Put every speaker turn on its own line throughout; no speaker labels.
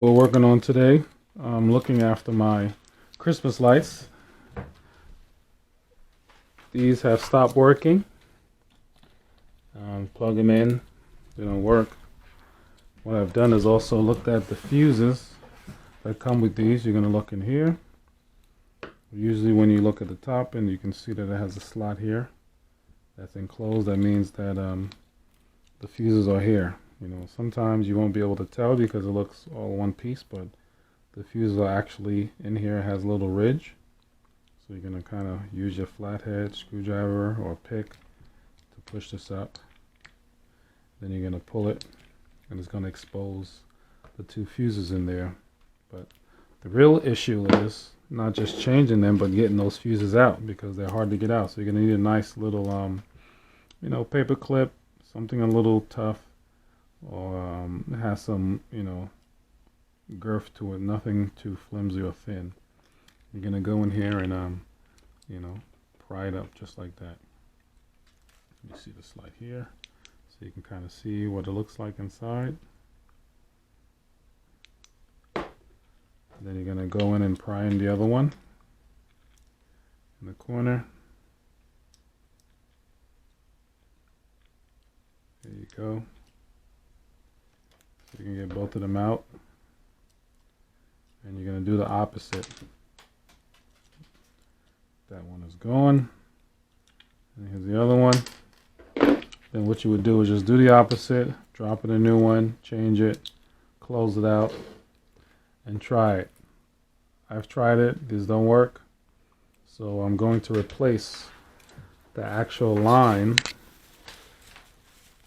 We're working on today. I'm looking after my Christmas lights. These have stopped working. Plug them in, they don't work. What I've done is also looked at the fuses that come with these. You're going to look in here. Usually when you look at the top end, you can see that it has a slot here that's enclosed. That means that the fuses are here. You know, sometimes you won't be able to tell because it looks all one piece, but the fuses are actually in here. It has a little ridge. So you're going to kind of use your flathead screwdriver or pick to push this up. Then you're going to pull it, and it's going to expose the two fuses in there. But the real issue is not just changing them, but getting those fuses out, because they're hard to get out. So you're going to need a nice little, paper clip, something a little tough, or has some, girth to it, nothing too flimsy or thin. You're going to go in here and, pry it up just like that. You see the slide here, so you can kind of see what it looks like inside. Then you're going to go in and pry in the other one in the corner. There you go. So you can get both of them out. And you're going to do the opposite. That one is gone. And here's the other one. Then what you would do is just do the opposite. Drop in a new one. Change it. Close it out. And try it. I've tried it. These don't work. So I'm going to replace the actual line,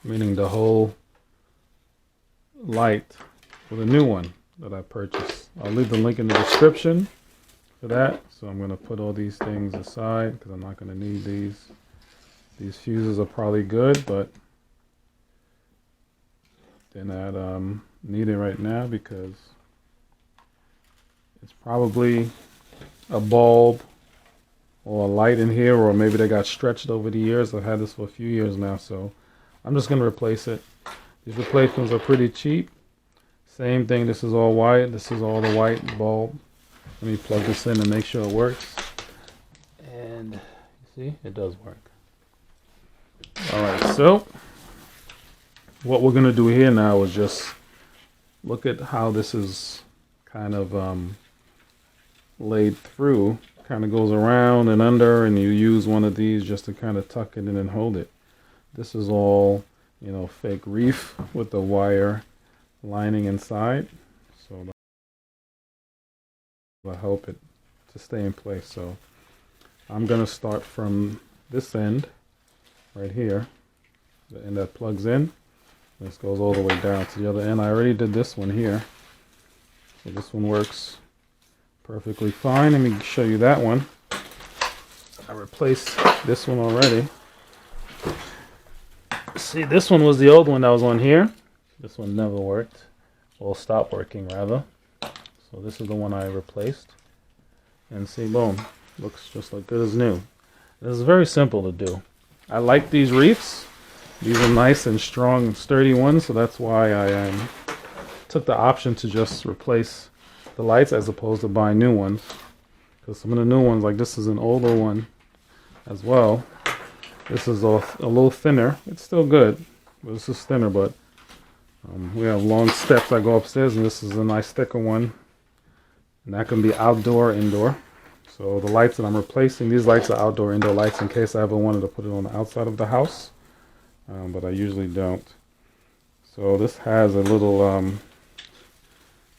meaning the whole light, with a new one that I purchased. I'll leave the link in the description for that. So I'm going to put all these things aside because I'm not going to need these. These fuses are probably good, but they're not needed right now because it's probably a bulb or a light in here, or maybe they got stretched over the years. I've had this for a few years now, so I'm just going to replace it. These replacements are pretty cheap. Same thing, this is all white. This is all the white bulb. Let me plug this in and make sure it works. And you see, it does work. Alright, so what we're going to do here now is just look at how this is kind of laid through. Kind of goes around and under, and you use one of these just to kind of tuck it in and hold it. This is all, fake Wreath with the wire lining inside, so that'll help it to stay in place. So I'm going to start from this end right here, the end that plugs in. This goes all the way down to the other end. I already did this one here, so this one works perfectly fine. Let me show you that one. I replaced this one already. See, this one was the old one that was on here. This one never worked. Well, stopped working rather. So this is the one I replaced. And see, boom, looks just like good as new. This is very simple to do. I like these Wreaths. These are nice and strong and sturdy ones, so that's why I took the option to just replace the lights as opposed to buying new ones. Because some of the new ones, like this is an older one as well. This is a little thinner. It's still good, but this is thinner. But we have long steps that go upstairs, and this is a nice thicker one. And that can be outdoor, indoor. So the lights that I'm replacing, these lights are outdoor, indoor lights in case I ever wanted to put it on the outside of the house. But I usually don't. So this has a little,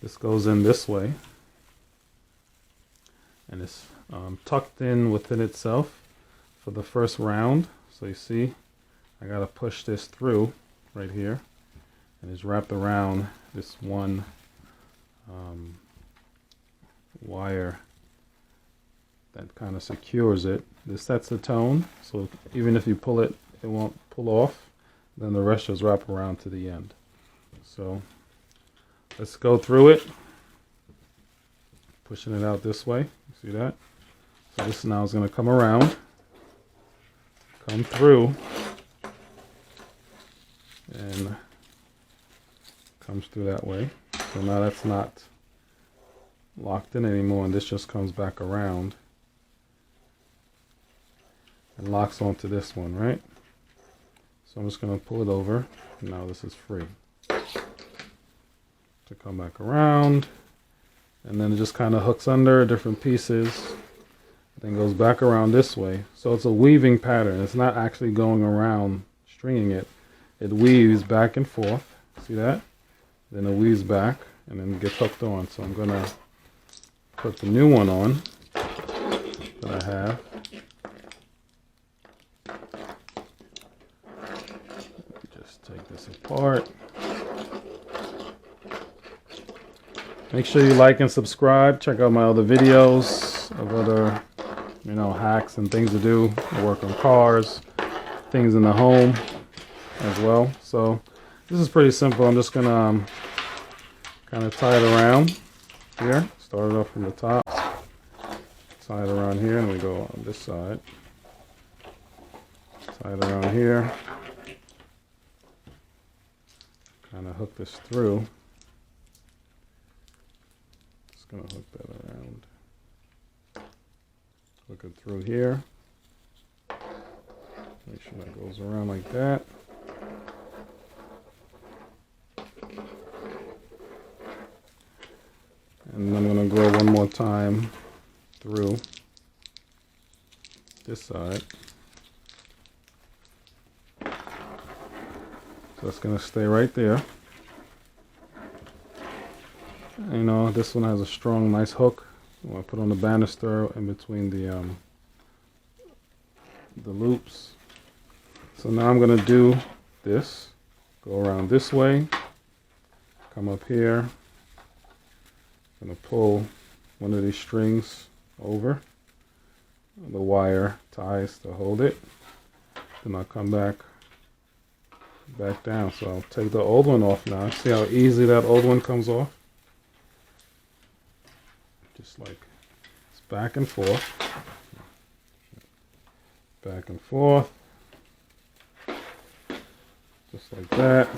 this goes in this way. And it's tucked in within itself for the first round. So you see, I got to push this through right here. And it's wrapped around this one wire that kind of secures it. This sets the tone, so even if you pull it, it won't pull off. Then the rest just wrap around to the end. So let's go through it. Pushing it out this way. See that? So this now is going to come around, come through, and comes through that way. So now that's not locked in anymore, and this just comes back around and locks onto this one, right? So I'm just going to pull it over. Now this is free to come back around, and then it just kind of hooks under different pieces, then goes back around this way. So it's a weaving pattern. It's not actually going around stringing it. It weaves back and forth. See that? Then it weaves back and then gets hooked on. So I'm going to put the new one on that I have. Just take this apart. Make sure you like and subscribe. Check out my other videos of other, hacks and things to do. I work on cars, things in the home as well. So this is pretty simple. I'm just gonna kind of tie it around here. Start it off from the top. Tie it around here, and we go on this side. Tie it around here. Kind of hook this through. Just gonna hook that around. Hook it through here. Make sure that goes around like that. And I'm going to go one more time through this side. So it's going to stay right there. This one has a strong, nice hook. I'm going to put on the banister in between the loops. So now I'm going to do this. Go around this way. Come up here. I'm going to pull one of these strings over. The wire ties to hold it. Then I'll come back down. So I'll take the old one off now. See how easy that old one comes off? Just like it's back and forth. Back and forth. Just like that.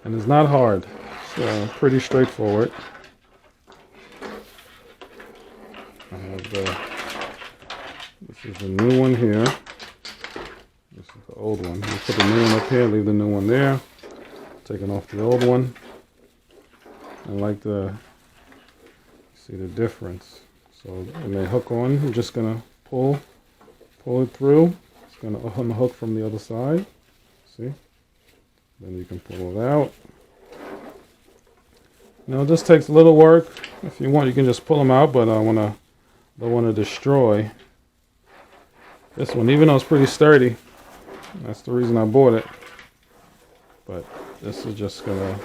And it's not hard. It's pretty straightforward. I have this is the new one here. This is the old one. We'll put the new one up here, leave the new one there. Taking off the old one. I like to see the difference. So when they hook on, I'm just gonna pull it through. It's gonna unhook from the other side. See? Then you can pull it out. This takes a little work. If you want, you can just pull them out, but I don't want to destroy this one, even though it's pretty sturdy. That's the reason I bought it. But this is just gonna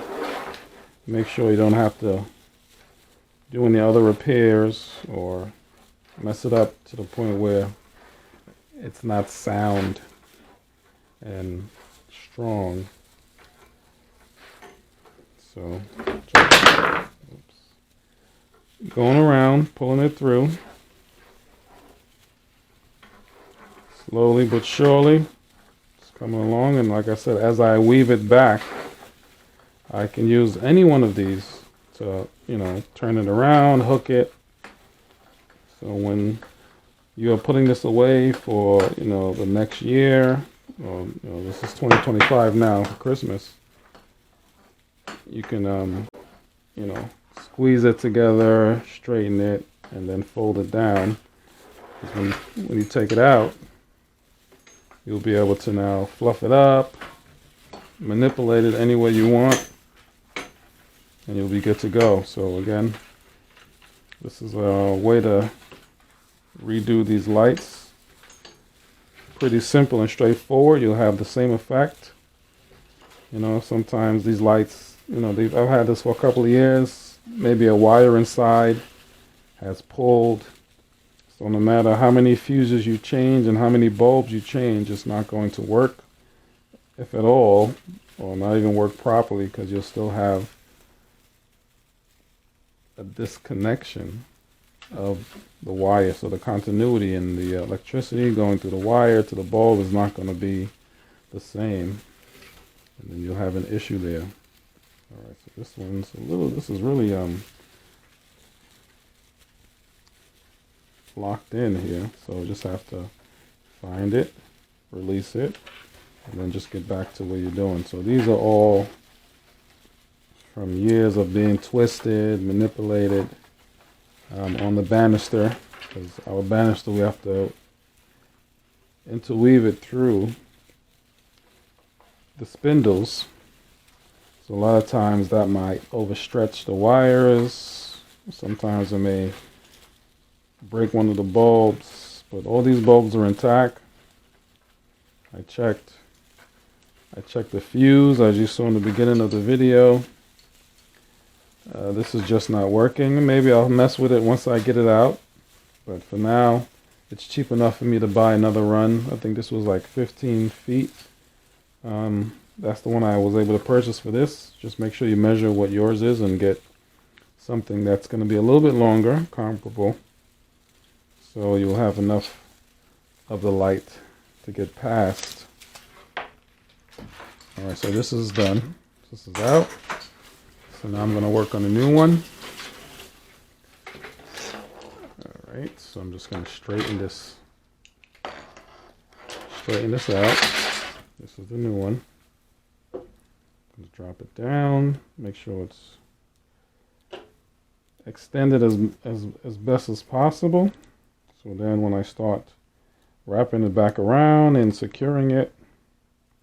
make sure you don't have to do any other repairs or mess it up to the point where it's not sound and strong. So going around, pulling it through slowly but surely. It's coming along, and like I said, as I weave it back, I can use any one of these to, turn it around, hook it. So when you are putting this away for, the next year, or, this is 2025 now for Christmas, you can, squeeze it together, straighten it, and then fold it down. Because when you take it out, you'll be able to now fluff it up, manipulate it any way you want, and you'll be good to go. So again, this is a way to redo these lights. Pretty simple and straightforward. You'll have the same effect. Sometimes these lights, I've had this for a couple of years. Maybe a wire inside has pulled. So no matter how many fuses you change and how many bulbs you change, it's not going to work, if at all, or not even work properly, because you'll still have a disconnection of the wire. So the continuity in the electricity going through the wire to the bulb is not going to be the same. and then you'll have an issue there. All right, so this one's a little, this is really locked in here, so just have to find it, release it, and then just get back to what you're doing. So these are all from years of being twisted, manipulated on the banister, because our banister, we have to interweave it through the spindles. So a lot of times that might overstretch the wires. Sometimes it may break one of the bulbs, but all these bulbs are intact. I checked the fuse, as you saw in the beginning of the video. This is just not working. Maybe I'll mess with it once I get it out, but for now it's cheap enough for me to buy another run. I think this was like 15 feet. That's the one I was able to purchase for this. Just make sure you measure what yours is and get something that's going to be a little bit longer, comparable, so you'll have enough of the light to get past. Alright, so this is done. This is out. So now I'm going to work on a new one. Alright, so I'm just going to straighten this out. This is the new one. Just drop it down, make sure it's extended as best as possible. So then when I start wrapping it back around and securing it,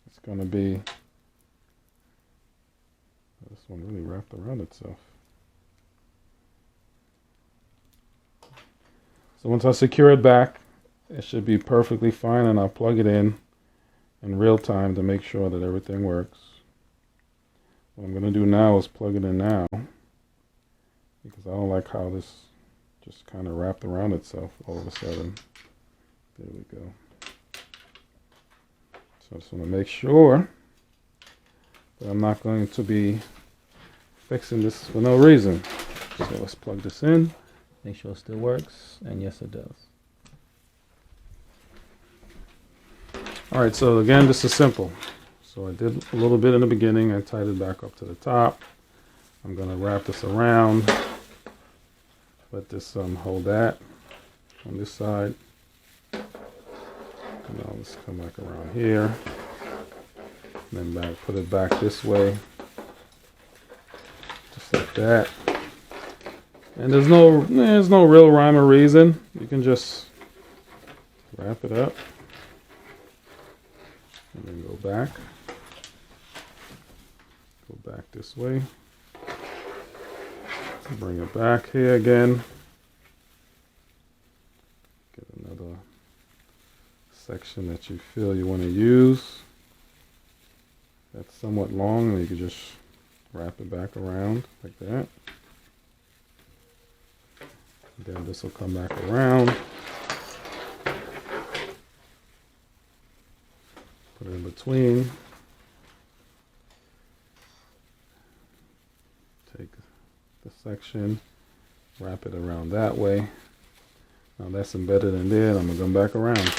it's going to be, this one really wrapped around itself. So once I secure it back, it should be perfectly fine, and I'll plug it in real time to make sure that everything works. What I'm going to do now is plug it in now, because I don't like how this just kind of wrapped around itself all of a sudden. There we go. So I just want to make sure that I'm not going to be fixing this for no reason. So let's plug this in, make sure it still works, and yes it does. Alright, so again, this is simple. So I did a little bit in the beginning, I tied it back up to the top. I'm going to wrap this around, let this hold that on this side. Now let's come back around here, then back, put it back this way, just like that. And there's no real rhyme or reason. You can just wrap it up and then go back this way, bring it back here again, get another section that you feel you want to use that's somewhat long, and you can just wrap it back around like that. Then this will come back around, put it in between, take the section, wrap it around that way. Now that's embedded in there, and I'm going to come back around.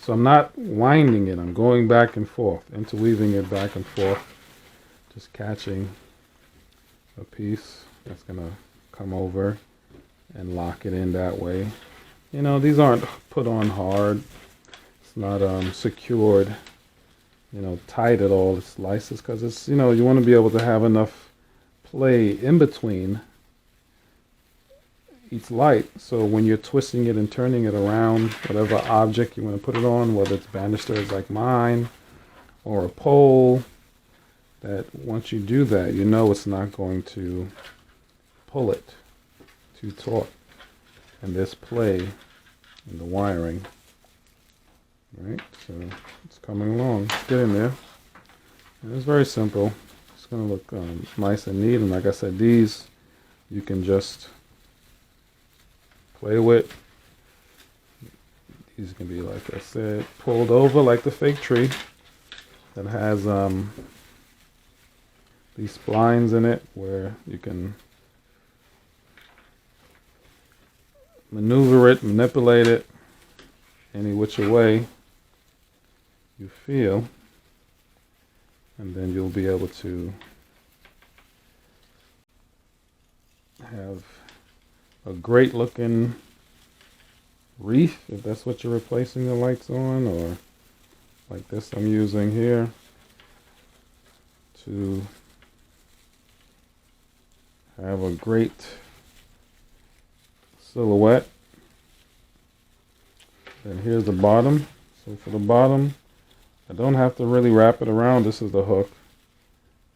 So I'm not winding it, I'm going back and forth, interweaving it back and forth, just catching a piece that's going to come over and lock it in that way. You know, these aren't put on hard. It's not secured, you know, tight at all. It's slices, because it's, you know, you want to be able to have enough play in between each light, so when you're twisting it and turning it around, whatever object you want to put it on, whether it's banisters like mine or a pole, that once you do that, you know it's not going to pull it too taut, and there's play in the wiring. Right, so it's coming along, it's getting there, and it's very simple. It's going to look nice and neat, and like I said, these you can just play with. These can be, like I said, pulled over like the fake tree that has these splines in it where you can maneuver it, manipulate it any which way you feel. and then you'll be able to have a great looking wreath, if that's what you're replacing the lights on, or like this I'm using here to have a great silhouette. And here's the bottom. So for the bottom, I don't have to really wrap it around. This is the hook,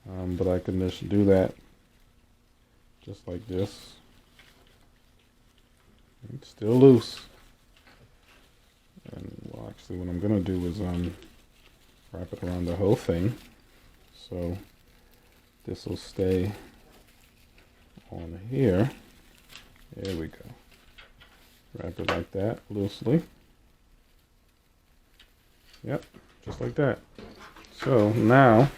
but I can just do that just like this. It's still loose. And well, actually what I'm gonna do is wrap it around the whole thing, so this will stay on here. There we go. Wrap it like that loosely. Yep, just like that. So now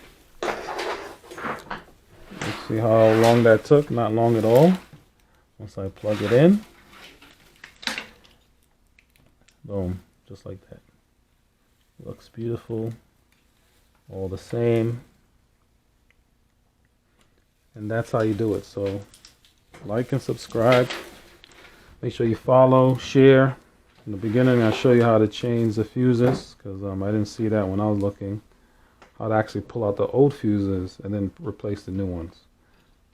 let's see how long that took. Not long at all. Once I plug it in, boom, just like that. Looks beautiful, all the same. And that's how you do it. So like and subscribe. Make sure you follow, share. In the beginning I show you how to change the fuses, because I didn't see that when I was looking. How to actually pull out the old fuses and then replace the new ones.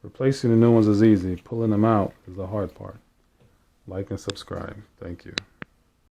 Replacing the new ones is easy. Pulling them out is the hard part. Like and subscribe. Thank you.